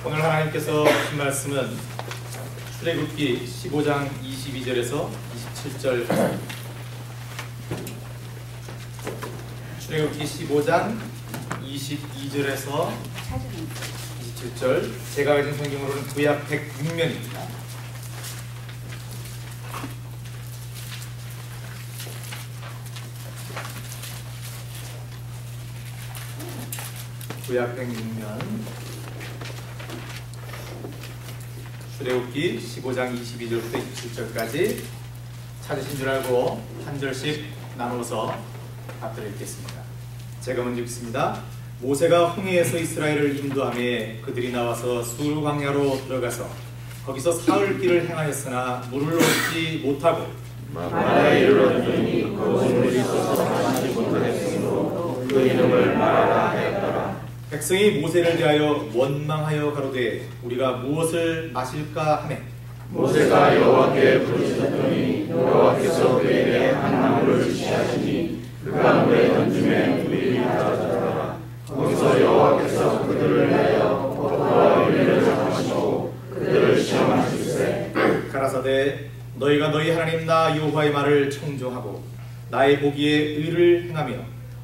오늘 하나님께서 주신 말씀은 출애굽기 15장 22절에서 27절. 출애굽기 15장 22절에서 27절. 제가 가진 성경으로는 구약 106면입니다. 구약 106면 출애굽기 15장 22절부터 27절까지 찾으신 줄 알고 한 절씩 나누어서 답들을 읽겠습니다. 제가 먼저 읽습니다. 모세가 홍해에서 이스라엘을 인도하며 그들이 나와서 술 광야로 들어가서 거기서 사흘 길을 행하였으나 물을 얻지 못하고 마라에 이르렀더니 그 물이 솟아 마시지 못하였으므로 그 이름을 마라라 하였더라. 백성이 모세를 대하여 원망하여 가로되 우리가 무엇을 마실까 하매 모세가 여호와께 부르짖었더니 여호와께서 그에게 한 나무를 지시하시니 그가 물에 던지매 물이 나타나더라. 거기서 여호와께서 그들을 위하여 폭포와 열매를 정하시고 그들을 시험하실세. 가라사대 너희가 너희 하나님 나 여호와의 말을 청종하고 나의 보기에 의를 행하며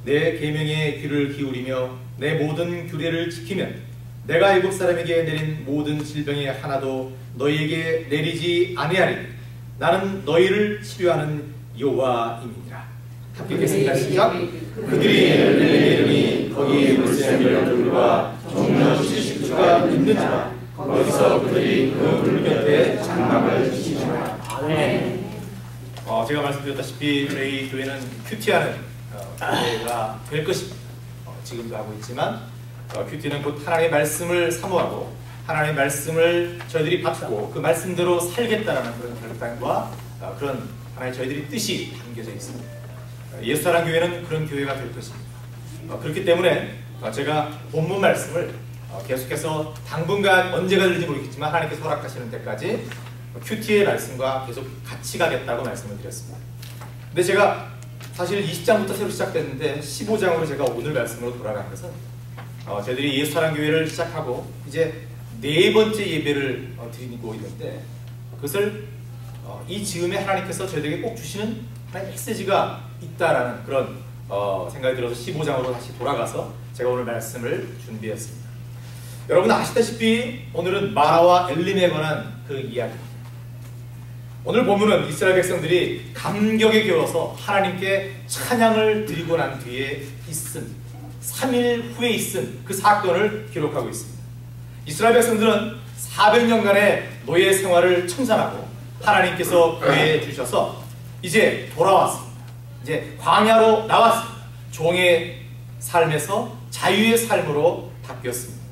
내 계명에 귀를 기울이며 내 모든 규례를 지키면 내가 애굽 사람에게 내린 모든 질병에 하나도 너희에게 내리지 아니하리니 나는 너희를 치료하는 여호와임이니라. 함께 읽겠습니다. 시작. 그들이 내게 이르니 거기 불새의 돌과 종려 70주가 있는지라. 거기서 그들이 그 불 곁에 장막을 지시니라. 아멘. 제가 말씀드렸다시피 저희 교회는 큐티하는 교회가 될 것입니다. 지금도 하고 있지만 큐티는 곧 하나님의 말씀을 사모하고 하나님의 말씀을 저희들이 받고 그 말씀대로 살겠다는 그런 결단과 그런 하나님의 저희들이 뜻이 담겨져 있습니다. 예수사랑 교회는 그런 교회가 될 것입니다. 그렇기 때문에 제가 본문 말씀을 계속해서 당분간 언제가 될지 모르겠지만 하나님께서 허락하시는 때까지 큐티의 말씀과 계속 같이 가겠다고 말씀을 드렸습니다. 근데 제가 사실 20장부터 새로 시작됐는데 15장으로 제가 오늘 말씀으로 돌아간 것은 저희들이 예수사랑교회를 시작하고 이제 네 번째 예배를 드리고 있는데 그것을 이 즈음에 하나님께서 저희들에게 꼭 주시는 하나님의 메시지가 있다라는 그런 생각이 들어서 15장으로 다시 돌아가서 제가 오늘 말씀을 준비했습니다. 여러분 아시다시피 오늘은 마라와 엘림에 관한 그 이야기입니다. 오늘 본문은 이스라엘 백성들이 감격에 겨워서 하나님께 찬양을 드리고 난 뒤에 있은 3일 후에 있은 그 사건을 기록하고 있습니다. 이스라엘 백성들은 400년간의 노예 생활을 청산하고 하나님께서 구해 주셔서 이제 돌아왔습니다. 이제 광야로 나왔습니다. 종의 삶에서 자유의 삶으로 바뀌었습니다.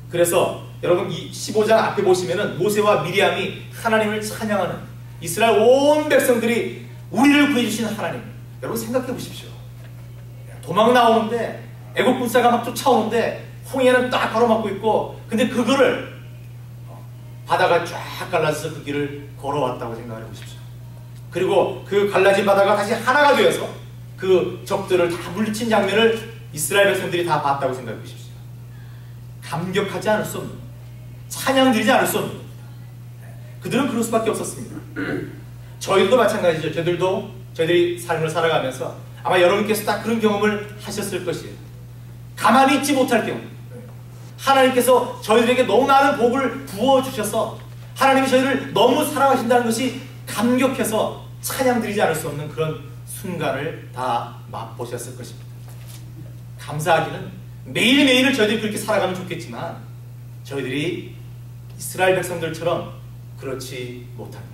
그래서 여러분 이 15장 앞에 보시면은 모세와 미리암이 하나님을 찬양하는 이스라엘 온 백성들이 우리를 구해주신 하나님, 여러분 생각해 보십시오. 도망 나오는데 애국 군사가 막 쫓아오는데 홍해는 딱 가로막고 있고 근데 그거를 바다가 쫙 갈라져서 그 길을 걸어왔다고 생각해 보십시오. 그리고 그 갈라진 바다가 다시 하나가 되어서 그 적들을 다 물리친 장면을 이스라엘 백성들이 다 봤다고 생각해 보십시오. 감격하지 않을 수 없는, 찬양 드리지 않을 수 없는, 그들은 그럴 수밖에 없었습니다. 저희도 마찬가지죠. 저희들이 삶을 살아가면서 아마 여러분께서 딱 그런 경험을 하셨을 것이에요. 가만히 있지 못할 경우 하나님께서 저희들에게 너무 많은 복을 부어주셔서 하나님이 저희를 너무 사랑하신다는 것이 감격해서 찬양 드리지 않을 수 없는 그런 순간을 다 맛보셨을 것입니다. 감사하기는 매일매일을 저희들이 그렇게 살아가면 좋겠지만 저희들이 이스라엘 백성들처럼 그렇지 못합니다.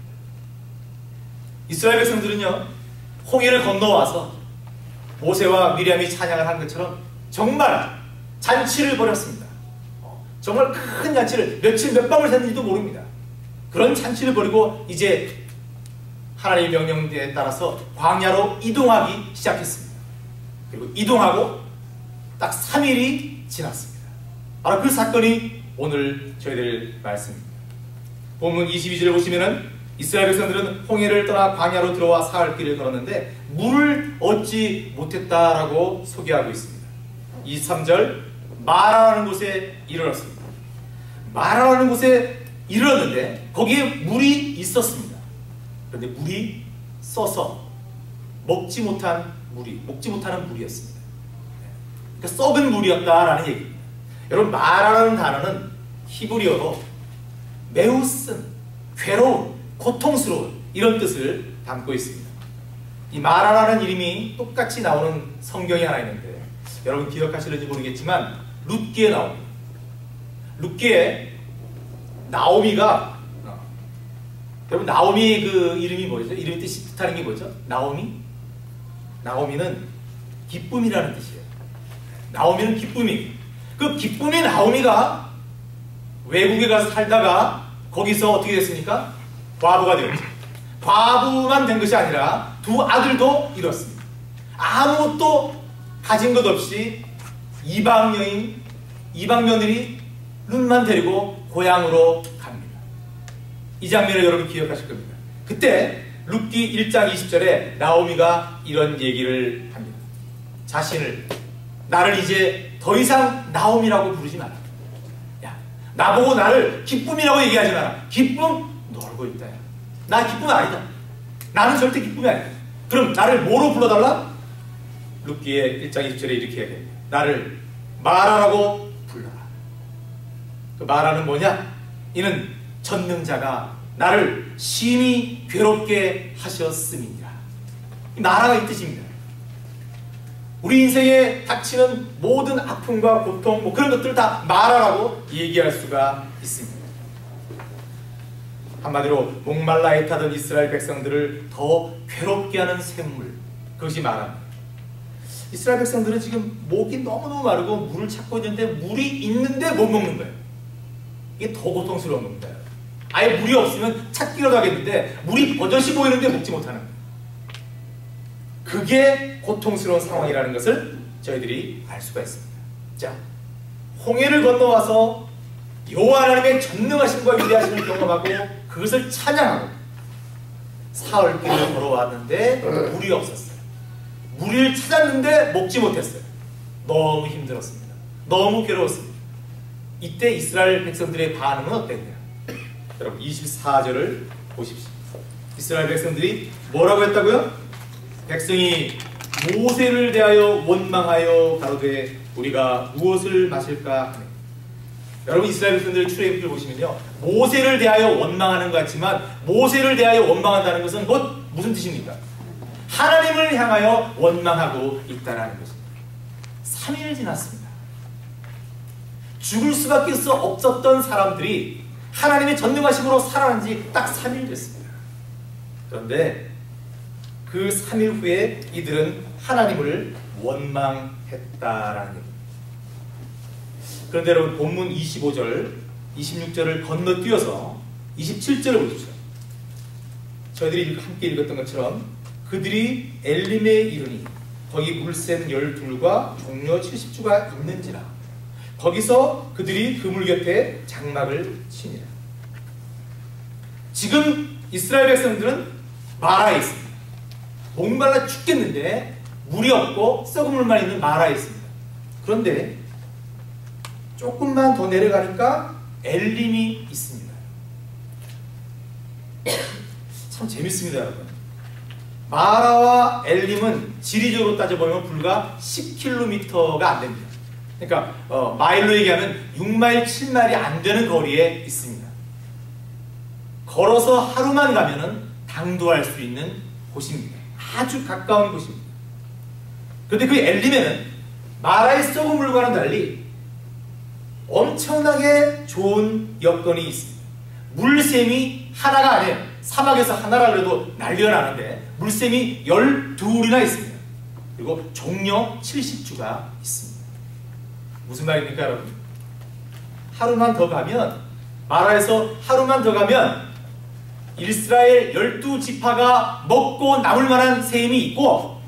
이스라엘 백성들은요 홍해를 건너와서 모세와 미리암이 찬양을 한 것처럼 정말 잔치를 벌였습니다. 정말 큰 잔치를 며칠 몇 밤을 샜는지도 모릅니다. 그런 잔치를 벌이고 이제 하나님의 명령에 따라서 광야로 이동하기 시작했습니다. 그리고 이동하고 딱 3일이 지났습니다. 바로 그 사건이 오늘 저희들 말씀입니다. 본문 22절을 보시면은 이스라엘 백성들은 홍해를 떠나 광야로 들어와 사흘 길을 걸었는데 물을 얻지 못했다라고 소개하고 있습니다. 23절 마라라는 곳에 이르렀습니다. 마라라는 곳에 이르렀는데 거기에 물이 있었습니다. 그런데 물이 써서 먹지 못하는 물이었습니다. 그러니까 썩은 물이었다라는 얘기입니다. 여러분, 마라라는 단어는 히브리어로 매우 쓴, 괴로운, 고통스러운 이런 뜻을 담고 있습니다. 이 마라라는 이름이 똑같이 나오는 성경이 하나 있는데 여러분 기억하실는지 모르겠지만 룻기에 나옵니다. 룻기에 나오미가 여러분 나오미 그 이름이 뭐죠? 이름의 뜻이 뜻하는 게 뭐죠? 나오미는 기쁨이라는 뜻이에요. 나오미는 기쁨이. 그 기쁨의 나오미가 외국에 가서 살다가 거기서 어떻게 됐습니까? 과부가 되었죠. 과부만 된 것이 아니라 두 아들도 잃었습니다. 아무것도 가진 것 없이 이방 며느리 룻만 데리고 고향으로 갑니다. 이 장면을 여러분 기억하실 겁니다. 그때 룻기 1장 20절에 나오미가 이런 얘기를 합니다. 자신을, 나를 이제 더 이상 나오미라고 부르지 마라. 야, 나보고 나를 기쁨이라고 얘기하지 마라. 기쁨 놀고 있다. 야. 나 기쁨 아니다. 나는 절대 기쁨이 아니다. 그럼 나를 뭐로 불러달라? 룻기의 1장 20절에 이렇게 얘기합니다. 나를 마라라고 불러라. 그 마라는 뭐냐? 이는 전능자가 나를 심히 괴롭게 하셨음이니라. 마라가 이 뜻입니다. 우리 인생에 닥치는 모든 아픔과 고통, 뭐 그런 것들을 다 마라라고 얘기할 수가 있습니다. 한마디로 목말라 애타던 이스라엘 백성들을 더 괴롭게 하는 샘물, 그것이 마라입니다. 이스라엘 백성들은 지금 목이 너무너무 마르고 물을 찾고 있는데 물이 있는데 못 먹는 거예요. 이게 더 고통스러운 겁니다. 아예 물이 없으면 찾기라도 하겠는데 물이 버젓이 보이는데 먹지 못하는 거예요. 그게 고통스러운 상황이라는 것을 저희들이 알 수가 있습니다. 자, 홍해를 건너와서 여호와 하나님의 전능하심과 위대하심을 경험하고 그것을 찬양하고 사흘길을 걸어왔는데 물이 없었어요. 물을 찾았는데 먹지 못했어요. 너무 힘들었습니다. 너무 괴로웠습니다. 이때 이스라엘 백성들의 반응은 어땠냐? 여러분 24절을 보십시오. 이스라엘 백성들이 뭐라고 했다고요? 백성이 모세를 대하여 원망하여 가로되 우리가 무엇을 마실까 하네. 여러분 이스라엘 백성들의 출애굽기를 보시면요, 모세를 대하여 원망하는 것 같지만 모세를 대하여 원망한다는 것은 곧 무슨 뜻입니까? 하나님을 향하여 원망하고 있다는 것입니다. 3일 지났습니다. 죽을 수밖에 없었던 사람들이 하나님의 전능하심으로 살아난 지 딱 3일 됐습니다. 그런데 그 3일 후에 이들은 하나님을 원망했다라는 얘기입니다. 그런데 여러분 본문 25절, 26절을 건너뛰어서 27절을 보십시오. 저희들이 함께 읽었던 것처럼 그들이 엘림에 이르니 거기 물샘 12과 종려 70주가 있는지라 거기서 그들이 그물 곁에 장막을 치니라. 지금 이스라엘 백성들은 마라에 있습니다. 목말라 죽겠는데 물이 없고 썩은 물만 있는 마라에 있습니다. 그런데 조금만 더 내려가니까 엘림이 있습니다. 참 재밌습니다, 여러분. 마라와 엘림은 지리적으로 따져보면 불과 10km가 안 됩니다. 그러니까 마일로 얘기하면 6마일, 7마일이 안 되는 거리에 있습니다. 걸어서 하루만 가면은 당도할 수 있는 곳입니다. 아주 가까운 곳입니다. 그런데 그 엘림에는 마라의 썩은 물과는 달리 엄청나게 좋은 여건이 있습니다. 물샘이 하나가 아니에요. 사막에서 하나라 그래도 난리가 나는데 물샘이 12이나 있습니다. 그리고 종려 70주가 있습니다. 무슨 말입니까, 여러분? 하루만 더 가면, 마라에서 하루만 더 가면 이스라엘 12지파가 먹고 남을 만한 샘이 있고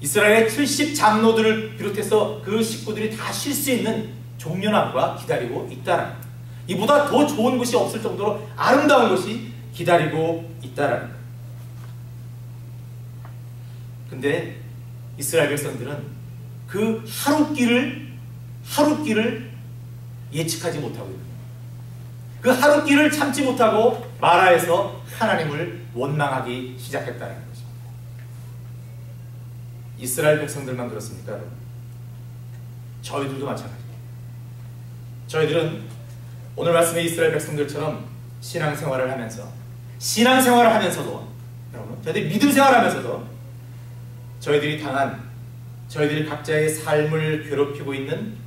이스라엘의 70장로들을 비롯해서 그 식구들이 다 쉴 수 있는 종려나무가 기다리고 있다라는 거예요. 이보다 더 좋은 곳이 없을 정도로 아름다운 곳이 기다리고 있다라는 거예요. 근데 이스라엘 백성들은 그 하루길을 예측하지 못하고 있는 거예요. 그 하루끼를 참지 못하고 마라에서 하나님을 원망하기 시작했다는 것입니다. 이스라엘 백성들만 그렇습니까, 여러분? 저희들도 마찬가지입니다. 저희들은 오늘 말씀의 이스라엘 백성들처럼 신앙생활을 하면서도 여러분, 저희들이 믿음 생활하면서도 저희들이 각자의 삶을 괴롭히고 있는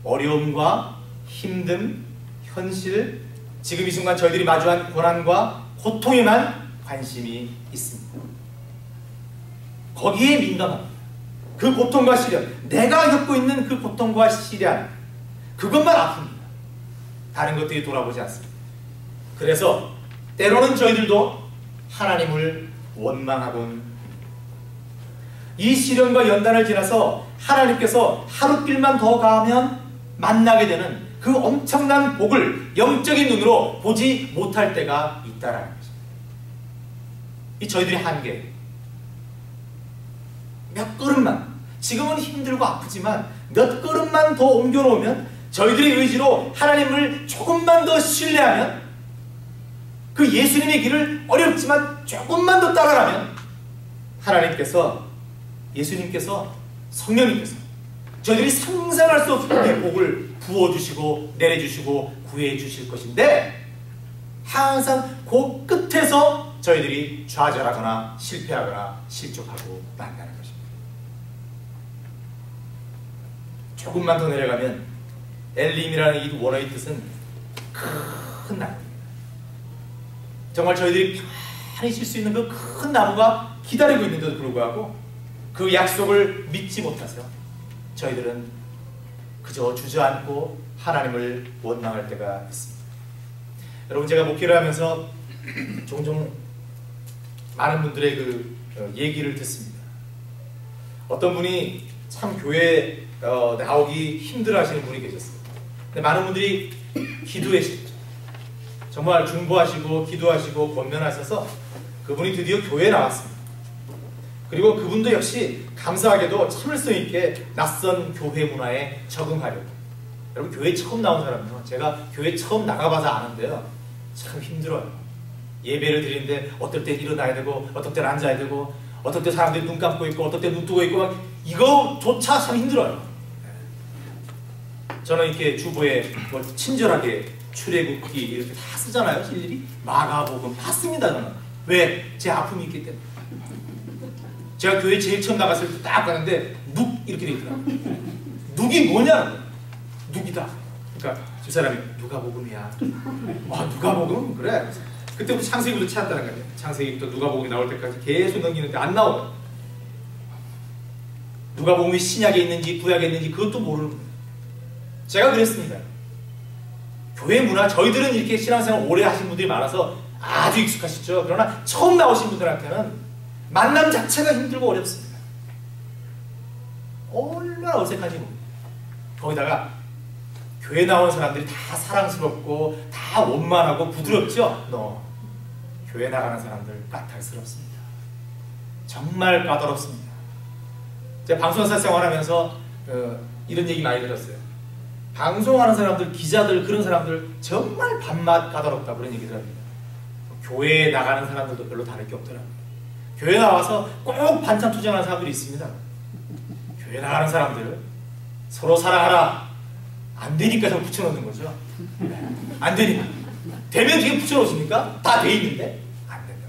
어려움과 힘듦, 현실, 지금 이 순간 저희들이 마주한 고난과 고통에만 관심이 있습니다. 거기에 민감합니다. 그 고통과 시련, 내가 겪고 있는 그 고통과 시련, 그것만 아픕니다. 다른 것들이 돌아보지 않습니다. 그래서 때로는 저희들도 하나님을 원망하곤 합니다. 이 시련과 연단을 지나서 하나님께서 하루길만 더 가면 만나게 되는 그 엄청난 복을 영적인 눈으로 보지 못할 때가 있다라는 것입니다. 이 저희들의 한계. 몇 걸음만, 지금은 힘들고 아프지만 몇 걸음만 더 옮겨놓으면, 저희들의 의지로 하나님을 조금만 더 신뢰하면, 그 예수님의 길을 어렵지만 조금만 더 따라가면 예수님께서, 성령님께서 저희들이 상상할 수 없는 복을 부어주시고 내려주시고 구해주실 것인데, 항상 그 끝에서 저희들이 좌절하거나 실패하거나 실족하고 만나는 것입니다. 조금만 더 내려가면 엘림이라는 이 원어의 뜻은 큰 나무입니다. 정말 저희들이 편히 쉴 수 있는 그 큰 나무가 기다리고 있는데도 불구하고 그 약속을 믿지 못해서 저희들은 그저 주저앉고 하나님을 원망할 때가 있습니다. 여러분, 제가 목회를 하면서 종종 많은 분들의 그 얘기를 듣습니다. 어떤 분이 참 교회에 나오기 힘들어 하시는 분이 계셨어요. 근데 많은 분들이 기도하시죠. 정말 중보하시고 기도하시고 권면하셔서 그분이 드디어 교회에 나왔습니다. 그리고 그분도 역시 감사하게도 참을성 있게 낯선 교회 문화에 적응하려고. 여러분, 교회 처음 나온 사람은요, 제가 교회 처음 나가봐서 아는데요, 참 힘들어요. 예배를 드리는데 어떨 때 일어나야 되고 어떨 때 앉아야 되고 어떨 때 사람들이 눈 감고 있고 어떨 때 눈 뜨고 있고 막, 이거조차 참 힘들어요. 저는 이렇게 주보에 뭐 친절하게 출애굽기 이렇게 다 쓰잖아요. 일일이 마가복음 다 씁니다. 저는. 왜? 제 아픔이 있기 때문에. 제가 교회 제일 처음 나갔을 때 딱 가는데 눅 이렇게 돼 있더라고요. 눅이 뭐냐? 눅이다. 그러니까 집사람이 누가복음이야. 아, 누가복음? 그래. 그때부터 창세기부터 찾았다는 거예요. 창세기부터 누가복음이 나올 때까지 계속 넘기는데 안 나와요. 누가복음이 신약에 있는지 구약에 있는지 그것도 모르는 거예요. 제가 그랬습니다. 교회 문화, 저희들은 이렇게 신앙생활 오래 하신 분들이 많아서 아주 익숙하시죠. 그러나 처음 나오신 분들한테는 만남 자체가 힘들고 어렵습니다. 얼마나 어색한지 모릅니다. 거기다가 교회 나온 사람들이 다 사랑스럽고 다 원만하고 부드럽죠? 교회 나가는 사람들 까탈스럽습니다. 정말 까다롭습니다. 제가 방송사 생활하면서 이런 얘기 많이 들었어요. 방송하는 사람들, 기자들, 그런 사람들 정말 밥맛 까다롭다, 그런 얘기를 합니다. 교회에 나가는 사람들도 별로 다를 게 없더라고요. 교회 나와서 꼭 반찬 투정하는 사람들이 있습니다. 교회 나가는 사람들 서로 사랑하라. 안 되니까 좀 붙여놓는 거죠. 안 되니까. 되면 지금 붙여놓습니까? 다 돼 있는데 안 된다.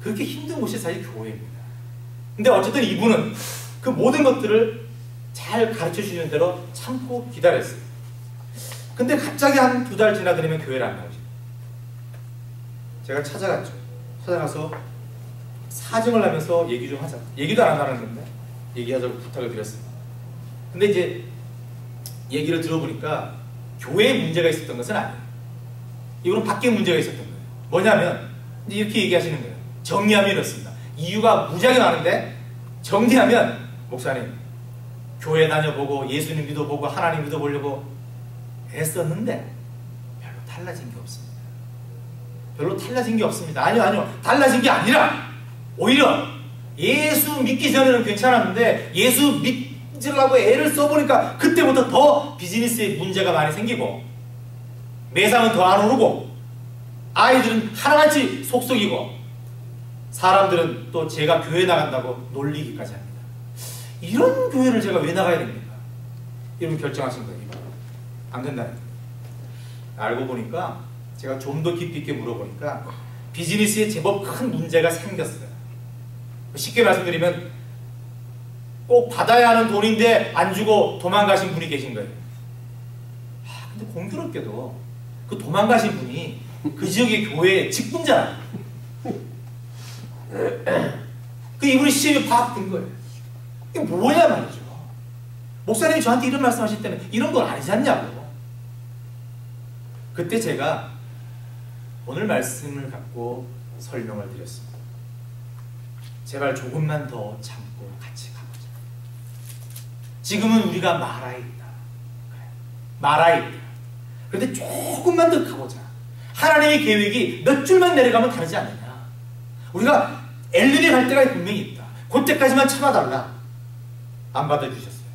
그렇게 힘든 곳이 사실 교회입니다. 근데 어쨌든 이분은 그 모든 것들을 잘 가르쳐 주시는 대로 참고 기다렸어요. 근데 갑자기 한 2달 지나더니면 교회를 안 나오죠. 제가 찾아갔죠. 찾아가서 사정을 하면서 얘기 좀 하자. 얘기도 안 하는 건데 얘기하자고 부탁을 드렸습니다. 근데 이제 얘기를 들어보니까 교회에 문제가 있었던 것은 아니에요. 이거는 밖에 문제가 있었던 거예요. 뭐냐면 이제 이렇게 얘기하시는 거예요. 정리하면 이렇습니다. 이유가 무지하게 많은데 정리하면, 목사님 교회 다녀보고 예수님 믿어보고 하나님 믿어보려고 애썼는데 별로 달라진 게 없습니다. 별로 달라진 게 없습니다. 아니요. 달라진 게 아니라 오히려 예수 믿기 전에는 괜찮았는데 예수 믿고 찌르려고 애를 써보니까 그때부터 더 비즈니스에 문제가 많이 생기고 매상은 더 안 오르고 아이들은 하나같이 속썩이고 사람들은 또 제가 교회 나간다고 놀리기까지 합니다. 이런 교회를 제가 왜 나가야 됩니까? 이런 결정하신 거예요. 안 된다는 거예요. 알고 보니까 제가 좀 더 깊이 있게 물어보니까 비즈니스에 제법 큰 문제가 생겼어요. 쉽게 말씀드리면 꼭 받아야 하는 돈인데 안 주고 도망가신 분이 계신 거예요. 근데 공교롭게도 그 도망가신 분이 그 지역의 교회의 직분자라. 그 이분이 시험에 파악된 거예요. 이게 뭐냐 말이죠. 목사님이 저한테 이런 말씀하실 때는 이런 건 아니지 않냐고. 그때 제가 오늘 말씀을 갖고 설명을 드렸습니다. 제발 조금만 더 참고 같이 가보자. 지금은 우리가 마라에 있다. 마라에 있다. 그런데 조금만 더 가보자. 하나님의 계획이 몇 줄만 내려가면 다르지 않느냐. 우리가 엘린에 갈 때가 분명히 있다. 그때까지만 참아달라. 안 받아주셨어요.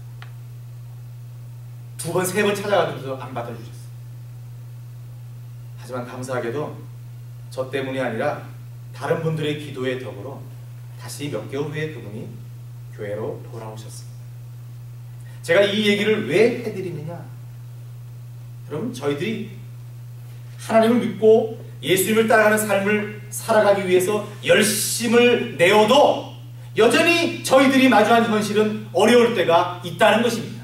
2번, 3번 찾아가면서 안 받아주셨어요. 하지만 감사하게도 저 때문이 아니라 다른 분들의 기도에 더불어 다시 몇 개월 후에 그분이 교회로 돌아오셨습니다. 제가 이 얘기를 왜 해드리느냐? 여러분, 저희들이 하나님을 믿고 예수님을 따라가는 삶을 살아가기 위해서 열심을 내어도 여전히 저희들이 마주한 현실은 어려울 때가 있다는 것입니다.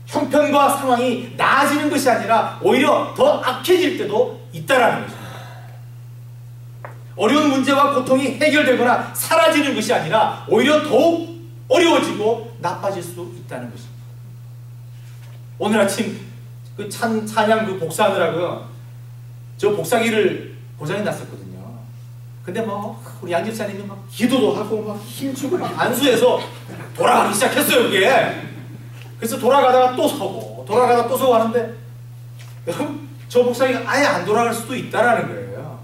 형편과 상황이 나아지는 것이 아니라 오히려 더 악해질 때도 있다는 것입니다. 어려운 문제와 고통이 해결되거나 사라지는 것이 아니라 오히려 더욱 어려워지고 나빠질 수 있다는 것입니다. 오늘 아침 그 찬양 그 복사하느라고요. 저 복사기를 고장이 났었거든요. 근데 뭐 우리 양 집사님이 막 기도도 하고 막 힘주고 막 안수해서 돌아가기 시작했어요, 그게. 그래서 돌아가다가 또 서고 돌아가다가 또 서고 하는데 여러분, 저 복사기가 아예 안 돌아갈 수도 있다라는 거예요.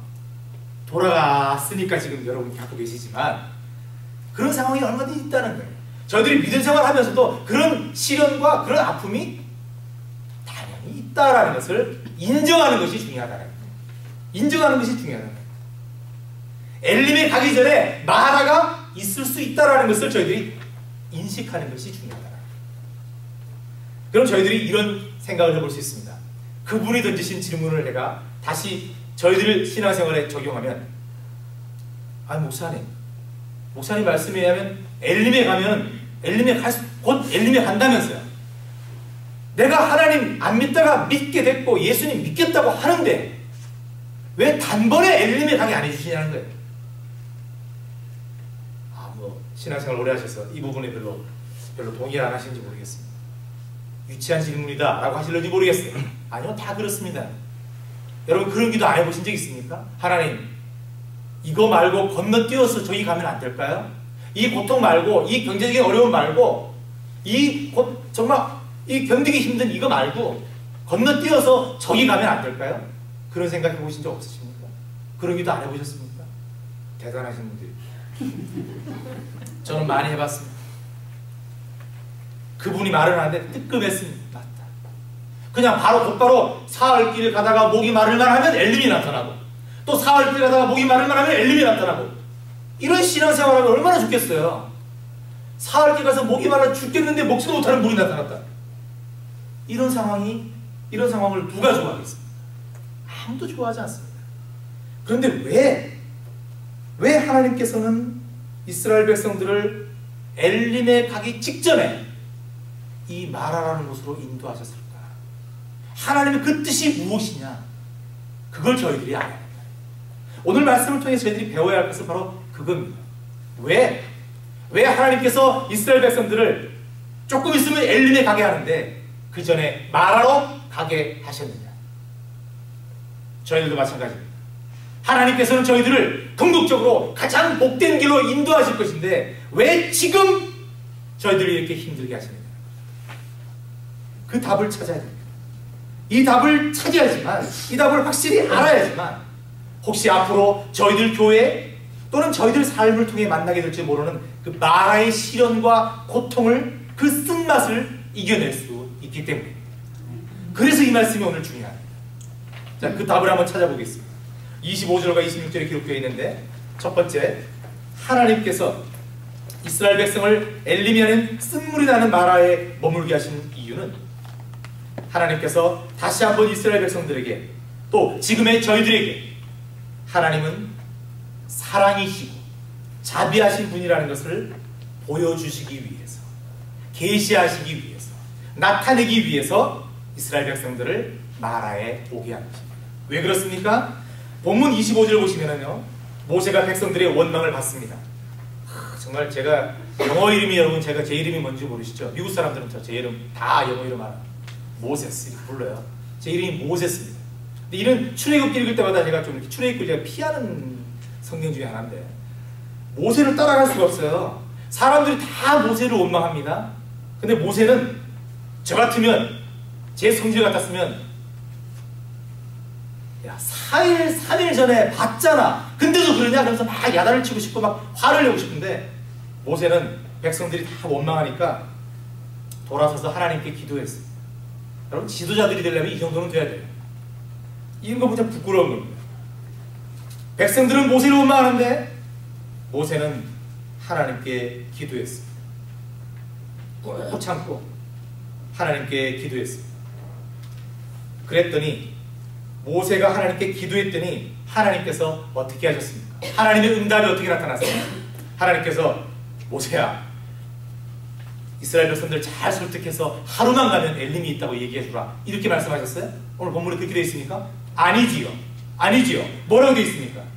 돌아갔으니까 지금 여러분이 갖고 계시지만 그런 상황이 얼마든지 있다는 거예요. 저희들이 믿음 생활하면서도 그런 시련과 그런 아픔이 당연히 있다라는 것을 인정하는 것이 중요하다는 거예요. 인정하는 것이 중요하다는 거예요. 엘림에 가기 전에 마라가 있을 수 있다라는 것을 저희들이 인식하는 것이 중요하다는 거예요. 그럼 저희들이 이런 생각을 해볼 수 있습니다. 그분이 던지신 질문을 내가 다시 저희들 신앙생활에 적용하면, 아니 목사님 말씀에 의하면 엘림에 가면 곧 엘림에 간다면서요. 내가 하나님 안 믿다가 믿게 됐고 예수님 믿겠다고 하는데 왜 단번에 엘림에 가게 안 해주시냐는 거예요. 뭐 신앙생활 오래 하셔서 이 부분에 별로 동의를 안 하시는지 모르겠습니다. 유치한 질문이다 라고 하실는지 모르겠어요. 아니요, 다 그렇습니다. 여러분, 그런 기도 안 해보신 적 있습니까? 하나님, 이거 말고 건너뛰어서 저기 가면 안 될까요? 이 고통 말고, 이 경제적인 어려움 말고, 정말 이 견디기 힘든 이거 말고 건너뛰어서 저기 가면 안 될까요? 그런 생각 해보신 적 없으십니까? 그런 기도 안 해보셨습니까? 대단하신 분들이. 저는 많이 해봤습니다. 그분이 말을 하는데 뜨끔했습니다. 맞다. 그냥 곧바로 사흘 길을 가다가 목이 마를만 하면 엘림이 나타나고, 또 사흘 길 가다가 목이 마를만 하면 엘림이 나타나고, 이런 신앙생활하면 얼마나 좋겠어요. 사흘 길 가서 목이 말라 죽겠는데 먹지도 못하는 물이 나타났다. 이런 상황을 누가 좋아하겠습니까? 아무도 좋아하지 않습니다. 그런데 왜 하나님께서는 이스라엘 백성들을 엘림에 가기 직전에 이 마라라는 곳으로 인도하셨을까? 하나님의 그 뜻이 무엇이냐? 그걸 저희들이 알아야 합니다. 오늘 말씀을 통해 저희들이 배워야 할 것은 바로 그겁니다. 왜 하나님께서 이스라엘 백성들을 조금 있으면 엘림에 가게 하는데 그 전에 마라로 가게 하셨느냐? 저희들도 마찬가지입니다. 하나님께서는 저희들을 궁극적으로 가장 복된 길로 인도하실 것인데 왜 지금 저희들을 이렇게 힘들게 하시느냐? 그 답을 찾아야 됩니다. 이 답을 찾아야지만, 이 답을 확실히 알아야지만 혹시 앞으로 저희들 교회 또는 저희들 삶을 통해 만나게 될지 모르는 그 그 마라의 시련과 고통을 그 쓴맛을 이겨낼 수 있기 때문에. 그래서 이 말씀이 오늘 중요합니다. 자, 그 답을 한번 찾아보겠습니다. 25절과 26절에 기록되어 있는데, 첫 번째, 하나님께서 이스라엘 백성을 엘리미하는 쓴물이 나는 마라에 머물게 하신 이유는 하나님께서 다시 한번 이스라엘 백성들에게 또 지금의 저희들에게 하나님은 사랑이시고 자비하신 분이라는 것을 보여주시기 위해서, 계시하시기 위해서, 나타내기 위해서 이스라엘 백성들을 마라에 오게 한 것입니다. 왜 그렇습니까? 본문 25절 보시면은요, 모세가 백성들의 원망을 받습니다. 정말 제가 영어 이름이, 여러분 제가 제 이름이 뭔지 모르시죠? 미국 사람들은 제 이름 다 영어 이름 알아요. 모세스 이렇게 불러요. 제 이름이 모세스입니다. 근데 이런 출애굽기 읽을 때마다 제가 좀 이렇게 출애굽기를 제가 피하는 성경 중에 하나인데, 모세를 따라갈 수가 없어요. 사람들이 다 모세를 원망합니다. 근데 모세는 저 같으면, 제 성질 같았으면, 야 3일 전에 봤잖아, 근데도 그러냐? 그러면서 막 야단을 치고 싶고 막 화를 내고 싶은데, 모세는 백성들이 다 원망하니까 돌아서서 하나님께 기도했어요. 여러분, 지도자들이 되려면 이 정도는 돼야 돼요. 이런 거 그냥 부끄러운 겁니다. 백성들은 모세를 원망하는데 모세는 하나님께 기도했습니다. 꾹 참고 하나님께 기도했습니다. 그랬더니, 모세가 하나님께 기도했더니 하나님께서 어떻게 하셨습니까? 하나님의 응답이 어떻게 나타났습니까? 하나님께서, 모세야, 이스라엘 백성들 잘 설득해서 하루만 가면 엘림이 있다고 얘기해주라, 이렇게 말씀하셨어요? 오늘 본문에 그렇게 되어 있습니까? 아니지요. 아니지요. 뭐라고 되어 있습니까?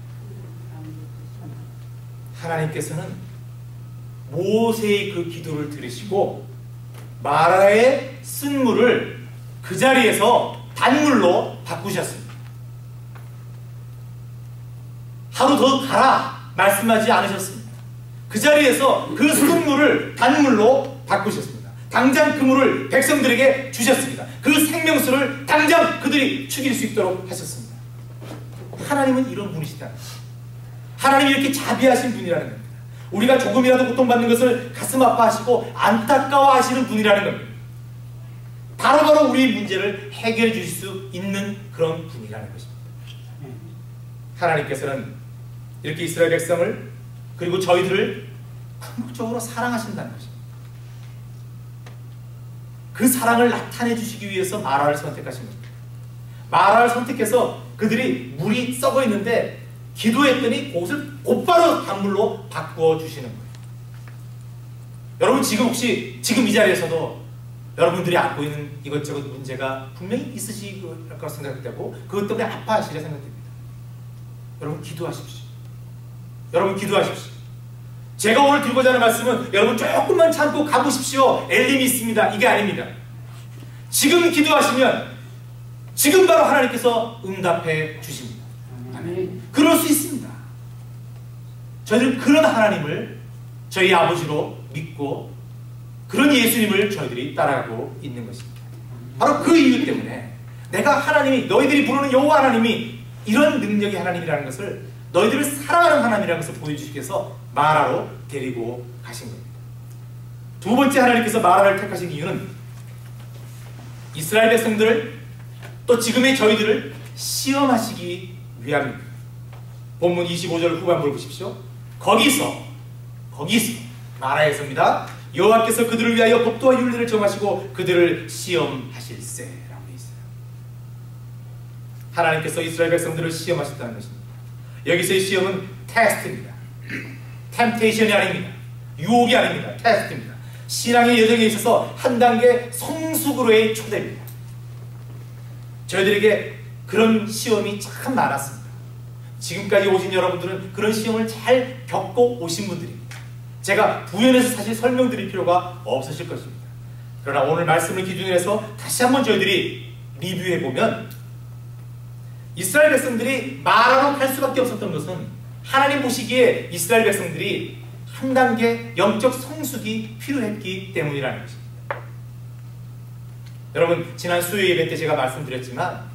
하나님께서는 모세의 그 기도를 들으시고 마라의 쓴물을 그 자리에서 단물로 바꾸셨습니다. 하루 더 가라 말씀하지 않으셨습니다. 그 자리에서 그 쓴물을 단물로 바꾸셨습니다. 당장 그 물을 백성들에게 주셨습니다. 그 생명수를 당장 그들이 죽일 수 있도록 하셨습니다. 하나님은 이런 분이시다. 하나님이 이렇게 자비하신 분이라는 겁니다. 우리가 조금이라도 고통받는 것을 가슴 아파하시고 안타까워하시는 분이라는 겁니다. 바로바로 우리의 문제를 해결해 주실 수 있는 그런 분이라는 것입니다. 하나님께서는 이렇게 이스라엘 백성을, 그리고 저희들을 궁극적으로 사랑하신다는 것입니다. 그 사랑을 나타내 주시기 위해서 마라를 선택하신 겁니다. 마라를 선택해서 그들이 물이 썩어 있는데 기도했더니 그것을 곧바로 단물로 바꾸어 주시는 거예요. 여러분, 지금 혹시 지금 이 자리에서도 여러분들이 안고 있는 이것저것 문제가 분명히 있으실 거라고 생각되고, 그것 때문에 아파하시려 생각됩니다. 여러분, 기도하십시오. 여러분, 기도하십시오. 제가 오늘 들고자 하는 말씀은 여러분 조금만 참고 가보십시오, 엘림이 있습니다, 이게 아닙니다. 지금 기도하시면 지금 바로 하나님께서 응답해 주십니다. 아멘. 그럴 수 있습니다. 저희들은 그런 하나님을 저희 아버지로 믿고 그런 예수님을 저희들이 따라가고 있는 것입니다. 바로 그 이유 때문에 내가 하나님이, 너희들이 부르는 여호와 하나님이 이런 능력의 하나님이라는 것을, 너희들을 사랑하는 하나님이라는 것을 보여주시기 위해서 마라로 데리고 가신 겁니다. 두 번째, 하나님께서 마라를 택하신 이유는 이스라엘 백성들을, 또 지금의 저희들을 시험하시기 위함입니다. 본문 25절 후반부를 보십시오. 거기서 마라에서입니다. 여호와께서 그들을 위하여 법도와 윤리를 정하시고 그들을 시험하실세라고 되어 있어요. 하나님께서 이스라엘 백성들을 시험하셨다는 것입니다. 여기서의 시험은 테스트입니다. 템테이션이 아닙니다. 유혹이 아닙니다. 테스트입니다. 신앙의 여정에 있어서 한 단계 성숙으로의 초대입니다. 저희들에게 그런 시험이 참 많았습니다. 지금까지 오신 여러분들은 그런 시험을 잘 겪고 오신 분들입니다. 제가 부연해서 사실 설명드릴 필요가 없으실 것입니다. 그러나 오늘 말씀을 기준으로 해서 다시 한번 저희들이 리뷰해보면, 이스라엘 백성들이 마라로 갈 수밖에 없었던 것은 하나님 보시기에 이스라엘 백성들이 한 단계 영적 성숙이 필요했기 때문이라는 것입니다. 여러분, 지난 수요 예배 때 제가 말씀드렸지만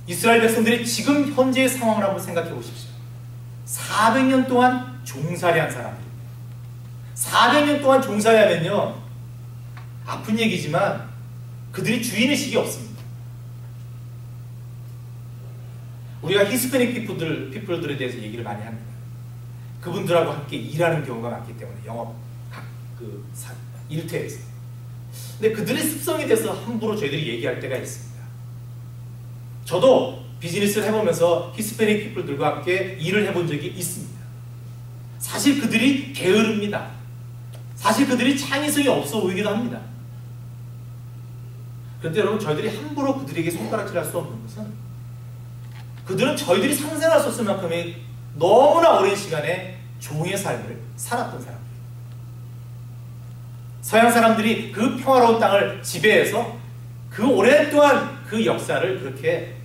이스라엘 백성들이 지금 현재의 상황을 한번 생각해 보십시오. 400년 동안 종살이한 사람들, 400년 동안 종사하면요, 아픈 얘기지만 그들이 주인의식이 없습니다. 우리가 히스패닉 피플들에 대해서 얘기를 많이 합니다. 그분들하고 함께 일하는 경우가 많기 때문에 영업 일터에서. 근데 그들의 습성에 대해서 함부로 저희들이 얘기할 때가 있습니다. 저도 비즈니스를 해보면서 히스패닉 피플들과 함께 일을 해본 적이 있습니다. 사실 그들이 게으릅니다. 사실 그들이 창의성이 없어 보이기도 합니다. 그런데 여러분, 저희들이 함부로 그들에게 손가락질할 수 없는 것은 그들은 저희들이 상상할 수 없을 만큼의 너무나 오랜 시간에 종의 삶을 살았던 사람들이에요. 서양 사람들이 그 평화로운 땅을 지배해서 그 오랫동안 그 역사를 그렇게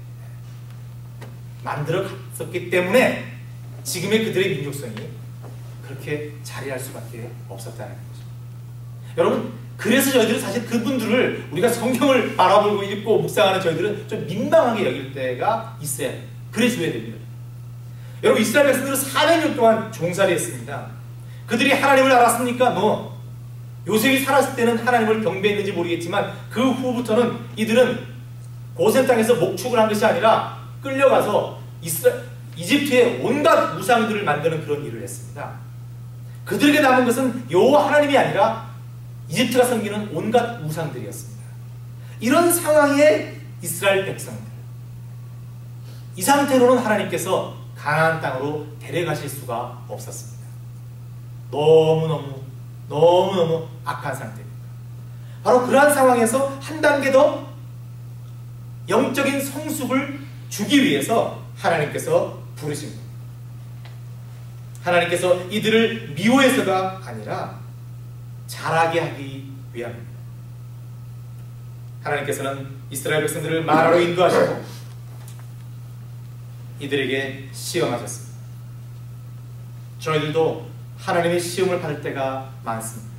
만들어 갔었기 때문에 지금의 그들의 민족성이 그렇게 자리할 수밖에 없었다는 거죠. 여러분, 그래서 저희들은 사실 그분들을, 우리가 성경을 바라보고 읽고 묵상하는 저희들은 좀 민망하게 여길 때가 있어야 해요. 그래 줘야 됩니다. 여러분, 이스라엘 백성들은 400년 동안 종살이 했습니다. 그들이 하나님을 알았습니까? 요셉이 살았을 때는 하나님을 경배했는지 모르겠지만 그 후부터는 이들은 고센 땅에서 목축을 한 것이 아니라 끌려가서 이집트의 온갖 우상들을 만드는 그런 일을 했습니다. 그들에게 남은 것은 여호와 하나님이 아니라 이집트가 섬기는 온갖 우상들이었습니다. 이런 상황에 이스라엘 백성들, 이 상태로는 하나님께서 가나안 땅으로 데려가실 수가 없었습니다. 너무너무 악한 상태입니다. 바로 그러한 상황에서 한 단계 더 영적인 성숙을 주기 위해서 하나님께서 부르십니다. 하나님께서 이들을 미워해서가 아니라 자라게 하기 위함입니다. 하나님께서는 이스라엘 백성들을 마라로 인도하시고 이들에게 시험하셨습니다. 저희들도 하나님의 시험을 받을 때가 많습니다.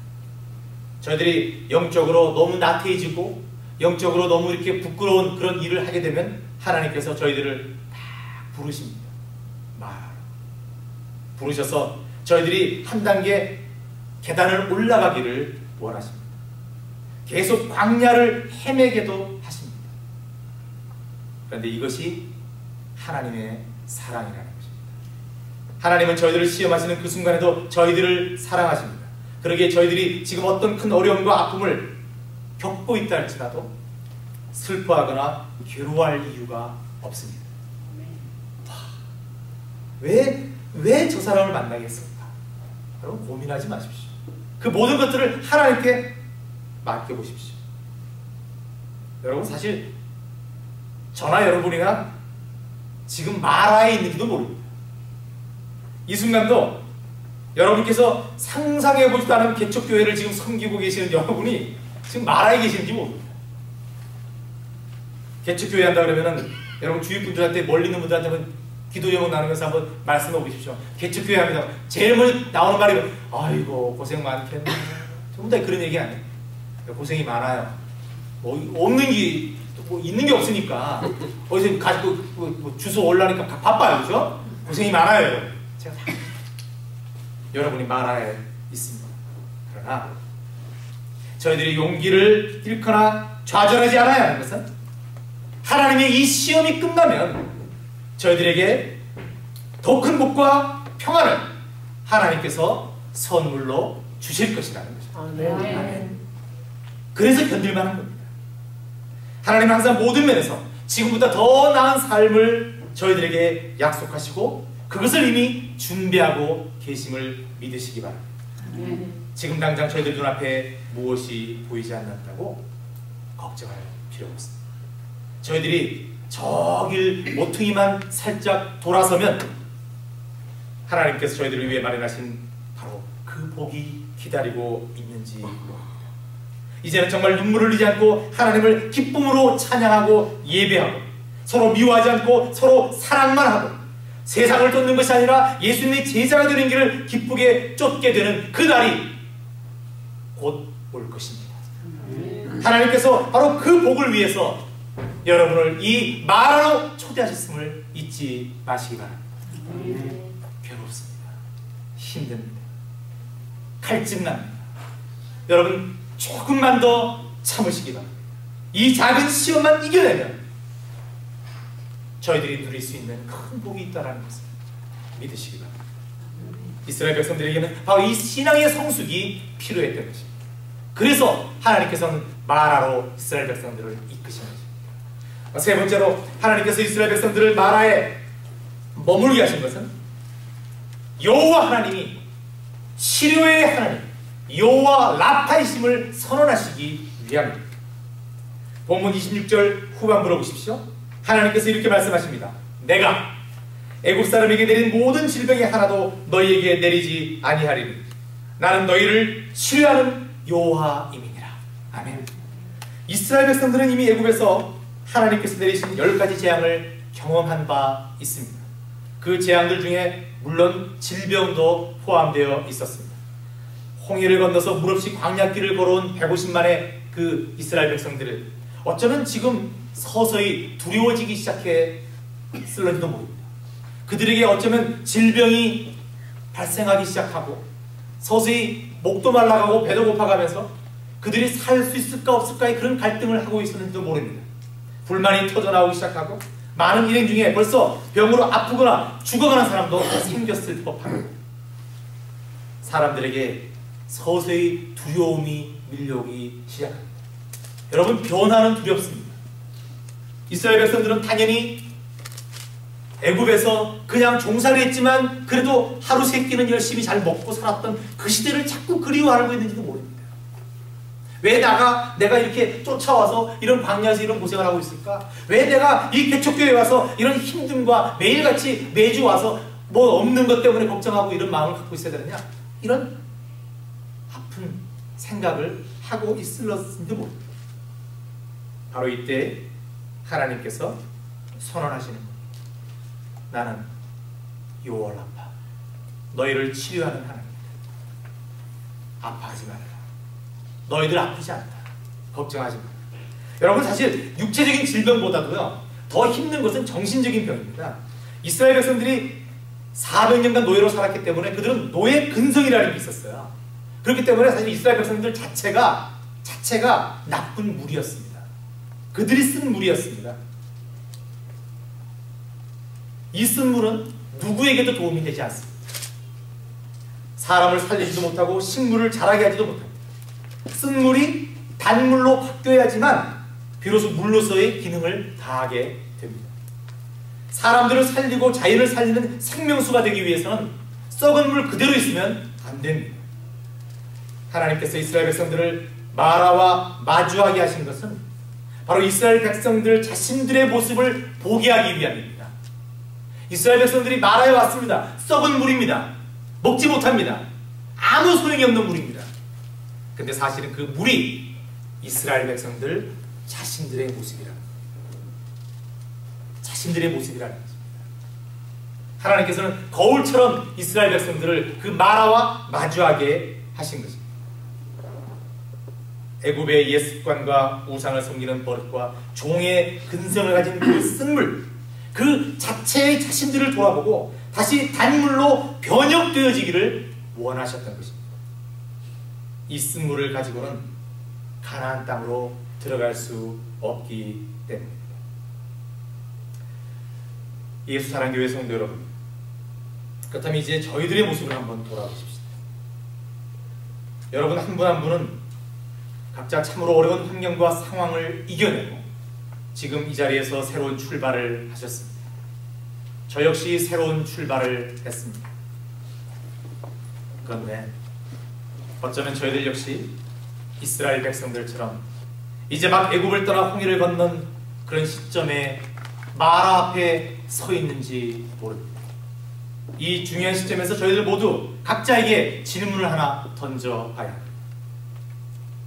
저희들이 영적으로 너무 나태해지고 영적으로 너무 이렇게 부끄러운 그런 일을 하게 되면 하나님께서 저희들을 딱 부르십니다. 부르셔서 저희들이 한 단계 계단을 올라가기를 원하십니다. 계속 광야를 헤매게도 하십니다. 그런데 이것이 하나님의 사랑이라는 것입니다. 하나님은 저희들을 시험하시는 그 순간에도 저희들을 사랑하십니다. 그러기에 저희들이 지금 어떤 큰 어려움과 아픔을 겪고 있다 할지라도 슬퍼하거나 괴로워할 이유가 없습니다. 왜 저 사람을 만나겠습니까? 여러분, 고민하지 마십시오. 그 모든 것들을 하나님께 맡겨보십시오. 여러분, 사실 저나 여러분이나 지금 마라에 있는지도 모릅니다. 이 순간도 여러분께서 상상해보지도 않은 개척교회를 지금 섬기고 계시는 여러분이 지금 마라에 계시는지 모릅니다. 개척교회 한다 그러면은 여러분 주위 분들한테, 멀리 있는 분들한테 기도 제목 나누면서 한번 말씀해 보십시오. 개척교회 합니다. 제일 먼저 나오는 말이 아이고 고생 많겠네. 전부 다 그런 얘기 아니에요. 고생이 많아요. 없는 게 뭐 있는 게 없으니까 어디서 가지고 뭐 주소 올라니까 바빠요, 그죠? 고생이 많아요. 제가 다 여러분이 마라에 있습니다. 그러나 저희들이 용기를 잃거나 좌절하지 않아야 하는 것은 하나님의 이 시험이 끝나면 저희들에게 더 큰 복과 평안을 하나님께서 선물로 주실 것이라는 것입니다. 아멘. 그래서 견딜만한 겁니다. 하나님은 항상 모든 면에서 지금보다 더 나은 삶을 저희들에게 약속하시고 그것을 이미 준비하고 계심을 믿으시기 바랍니다. 지금 당장 저희들 눈앞에 무엇이 보이지 않는다고 걱정할 필요가 없습니다. 저희들이 저 길 모퉁이만 살짝 돌아서면 하나님께서 저희들을 위해 마련하신 바로 그 복이 기다리고 있는지 모릅니다. 이제는 정말 눈물을 흘리지 않고 하나님을 기쁨으로 찬양하고 예배하고 서로 미워하지 않고 서로 사랑만 하고 세상을 쫓는 것이 아니라 예수님의 제자가 되는 길을 기쁘게 쫓게 되는 그 날이 곧 올 것입니다. 하나님께서 바로 그 복을 위해서 여러분을 이 마라로 초대하셨음을 잊지 마시기 바랍니다. 괴롭습니다. 힘듭니다. 갈증납니다. 여러분 조금만 더 참으시기 바랍니다. 이 작은 시험만 이겨내면 저희들이 누릴 수 있는 큰 복이 있다는 것을 믿으시기 바랍니다. 이스라엘 백성들에게는 바로 이 신앙의 성숙이 필요했던 것입니다. 그래서 하나님께서는 마라로 이스라엘 백성들을 이끄신 것입니다. 세 번째로 하나님께서 이스라엘 백성들을 마라에 머물게 하신 것은 여호와 하나님이 치료의 하나님, 여호와 라파이심을 선언하시기 위함입니다. 본문 26절 후반부로 보십시오. 하나님께서 이렇게 말씀하십니다. 내가 애굽 사람에게 내린 모든 질병이 하나도 너희에게 내리지 아니하리니 나는 너희를 치료하는 여호와임이니라. 아멘. 이스라엘 백성들은 이미 애굽에서 하나님께서 내리신 10가지 재앙을 경험한 바 있습니다. 그 재앙들 중에 물론 질병도 포함되어 있었습니다. 홍해를 건너서 물 없이 광야길을 걸어온 150만의 그 이스라엘 백성들은 어쩌면 지금 서서히 두려워지기 시작했을런지도 모릅니다. 그들에게 어쩌면 질병이 발생하기 시작하고 서서히 목도 말라가고 배도 고파가면서 그들이 살 수 있을까 없을까의 그런 갈등을 하고 있었는지도 모릅니다. 불만이 터져나오기 시작하고 많은 일행 중에 벌써 병으로 아프거나 죽어가는 사람도 생겼을 법합니다. 사람들에게 서서히 두려움이 밀려오기 시작합니다. 여러분 변화는 두렵습니다. 이스라엘 백성들은 당연히 애굽에서 그냥 종살이 했지만 그래도 하루 세 끼는 열심히 잘 먹고 살았던 그 시대를 자꾸 그리워하고 있는지도 모릅니다. 왜 내가 이렇게 쫓아와서 이런 광야에서 이런 고생을 하고 있을까? 왜 내가 이 개척교회에 와서 이런 힘듦과 매일같이 매주 와서 뭐 없는 것 때문에 걱정하고 이런 마음을 갖고 있어야 되느냐? 이런 아픈 생각을 하고 있을지도 모릅니다. 바로 이때 하나님께서 선언하시는 겁니다. 나는 여호와 라파, 너희를 치료하는 하나님이다. 아파하지 말아라. 너희들 아프지 않다. 걱정하지 마라. 여러분 사실 육체적인 질병보다도요 더 힘든 것은 정신적인 병입니다. 이스라엘 백성들이 400년간 노예로 살았기 때문에 그들은 노예 근성이라는 게 있었어요. 그렇기 때문에 사실 이스라엘 백성들 자체가 나쁜 무리였습니다. 그들이 쓴 무리였습니다. 이 쓴 물은 누구에게도 도움이 되지 않습니다. 사람을 살리지도 못하고 식물을 자라게 하지도 못합니다. 쓴 물이 단물로 바뀌어야지만 비로소 물로서의 기능을 다하게 됩니다. 사람들을 살리고 자연을 살리는 생명수가 되기 위해서는 썩은 물 그대로 있으면 안 됩니다. 하나님께서 이스라엘 백성들을 마라와 마주하게 하신 것은 바로 이스라엘 백성들 자신들의 모습을 보게 하기 위함입니다. 이스라엘 백성들이 마라에 왔습니다. 썩은 물입니다. 먹지 못합니다. 아무 소용이 없는 물입니다. 근데 사실은 그 물이 이스라엘 백성들 자신들의 모습이라는 것입니다. 하나님께서는 거울처럼 이스라엘 백성들을 그 마라와 마주하게 하신 것입니다. 애굽의 옛 습관과 우상을 섬기는 버릇과 종의 근성을 가진 그 쓴물, 그 자체의 자신들을 돌아보고 다시 단물로 변형되어지기를 원하셨던 것입니다. 이 쓴물을 가지고는 가나안 땅으로 들어갈 수 없기 때문입니다. 예수 사랑교회 성도 여러분, 그렇다면 이제 저희들의 모습을 한번 돌아보십시다. 여러분 한 분 한 분은 각자 참으로 어려운 환경과 상황을 이겨내고 지금 이 자리에서 새로운 출발을 하셨습니다. 저 역시 새로운 출발을 했습니다. 그런데 어쩌면 저희들 역시 이스라엘 백성들처럼 이제 막 애굽을 떠나 홍해를 건넌 그런 시점에 마라 앞에 서 있는지 모릅니다. 이 중요한 시점에서 저희들 모두 각자에게 질문을 하나 던져봐야 합니다.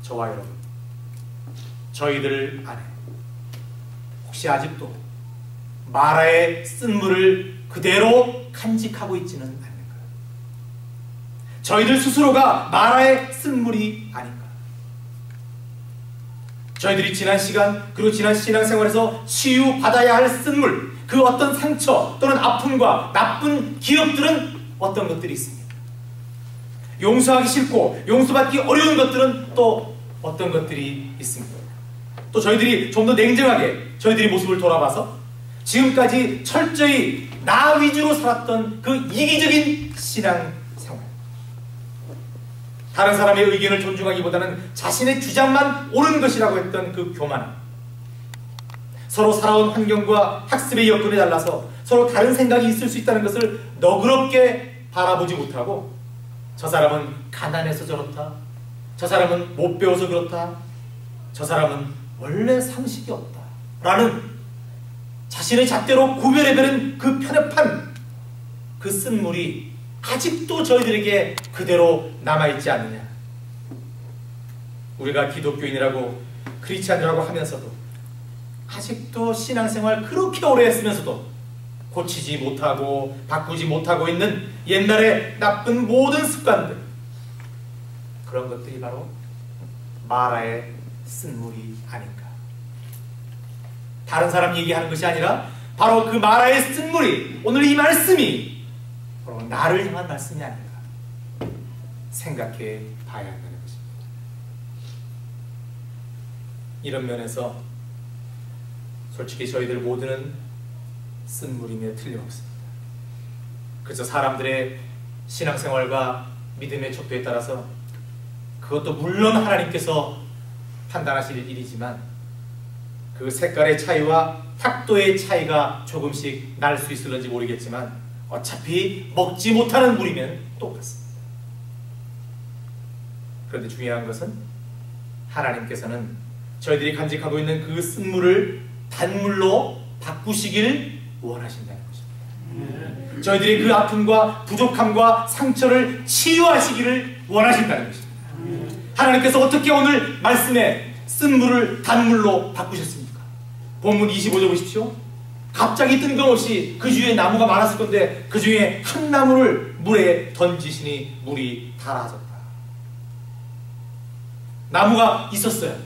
저와 여러분, 저희들 안에 혹시 아직도 마라의 쓴물을 그대로 간직하고 있지는 않을까요? 저희들 스스로가 마라의 쓴물이 아닌가? 저희들이 지난 시간 그리고 지난 신앙생활에서 치유받아야 할 쓴물, 그 어떤 상처 또는 아픔과 나쁜 기억들은 어떤 것들이 있습니까? 용서하기 싫고 용서받기 어려운 것들은 또 어떤 것들이 있습니다. 또 저희들이 좀 더 냉정하게 저희들이 모습을 돌아봐서 지금까지 철저히 나 위주로 살았던 그 이기적인 신앙 생활, 다른 사람의 의견을 존중하기보다는 자신의 주장만 옳은 것이라고 했던 그 교만, 서로 살아온 환경과 학습의 여건이 달라서 서로 다른 생각이 있을 수 있다는 것을 너그럽게 바라보지 못하고, 저 사람은 가난해서 저렇다, 저 사람은 못 배워서 그렇다, 저 사람은 원래 상식이 없다 라는 자신의 잣대로 구별해버린 그 편협한 그 쓴물이 아직도 저희들에게 그대로 남아있지 않느냐. 우리가 기독교인이라고 크리스찬이라고 하면서도 아직도 신앙생활 그렇게 오래 했으면서도 고치지 못하고 바꾸지 못하고 있는 옛날의 나쁜 모든 습관들, 그런 것들이 바로 마라의 쓴물이 아닌가. 다른 사람 얘기하는 것이 아니라 바로 그 마라의 쓴물이, 오늘 이 말씀이 바로 나를 향한 말씀이 아닌가 생각해 봐야 한다는 것입니다. 이런 면에서 솔직히 저희들 모두는 쓴물임에 틀림없습니다. 그래서 사람들의 신앙생활과 믿음의 척도에 따라서 그것도 물론 하나님께서 판단하실 일이지만 그 색깔의 차이와 탁도의 차이가 조금씩 날 수 있을는지 모르겠지만 어차피 먹지 못하는 물이면 똑같습니다. 그런데 중요한 것은 하나님께서는 저희들이 간직하고 있는 그 쓴물을 단물로 바꾸시길 원하신다는 것입니다. 저희들이 그 아픔과 부족함과 상처를 치유하시기를 원하신다는 것입니다. 하나님께서 어떻게 오늘 말씀에 쓴물을 단물로 바꾸셨습니까? 본문 25절 보십시오. 갑자기 뜬금없이 그 주위에 나무가 많았을 건데 그 중에 한 나무를 물에 던지시니 물이 달아졌다. 나무가 있었어요.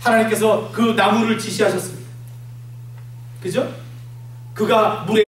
하나님께서 그 나무를 지시하셨습니다. 그죠? 그가 물에